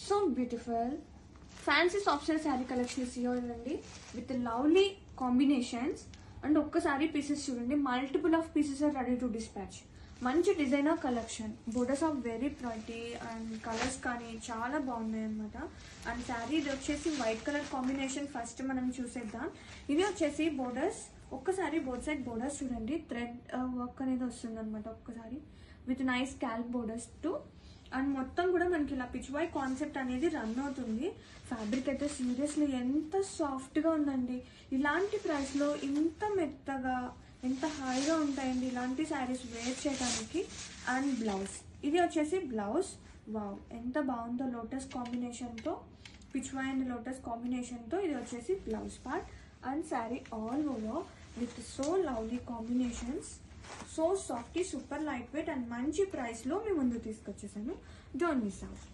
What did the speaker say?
So beautiful fancy soft silk sari collection చూడండి with lovely combinations and ఒక్కసారి pieces చూడండి, multiple of pieces are ready to dispatch. మంచి designer collection, borders of very pretty and colours కానీ చాలా బాగున్నాయి అనమాట. And sari ఇది వచ్చేసి వైట్ కలర్ కాంబినేషన్. ఫస్ట్ మనం చూసేద్దాం. ఇది వచ్చేసి బోర్డర్స్, ఒక్కసారి బోత్ సైడ్ బోర్డర్స్ చూడండి, థ్రెడ్ వర్క్ అనేది వస్తుంది అనమాట ఒక్కసారి with nice Calc borders to. And మొత్తం కూడా మనకి ఇలా పిచ్ వై కాన్సెప్ట్ అనేది రన్ అవుతుంది. ఫ్యాబ్రిక్ అయితే సీరియస్లీ ఎంత సాఫ్ట్గా ఉందండి. ఇలాంటి ప్రైస్లో ఇంత మెత్తగా ఎంత హాయిగా ఉంటాయండి ఇలాంటి శారీస్ వేర్ చేయడానికి. అండ్ బ్లౌజ్, ఇది వచ్చేసి బ్లౌజ్. వావ్ ఎంత బాగుందో లోటస్ కాంబినేషన్తో, పిచ్ వై అండ్ లోటస్ కాంబినేషన్తో ఇది వచ్చేసి blouse part. And sari all over with so lovely combinations, so softy, super light weight and మంచి ప్రైస్లో మీ ముందు తీసుకొచ్చేసాను. Don't miss out.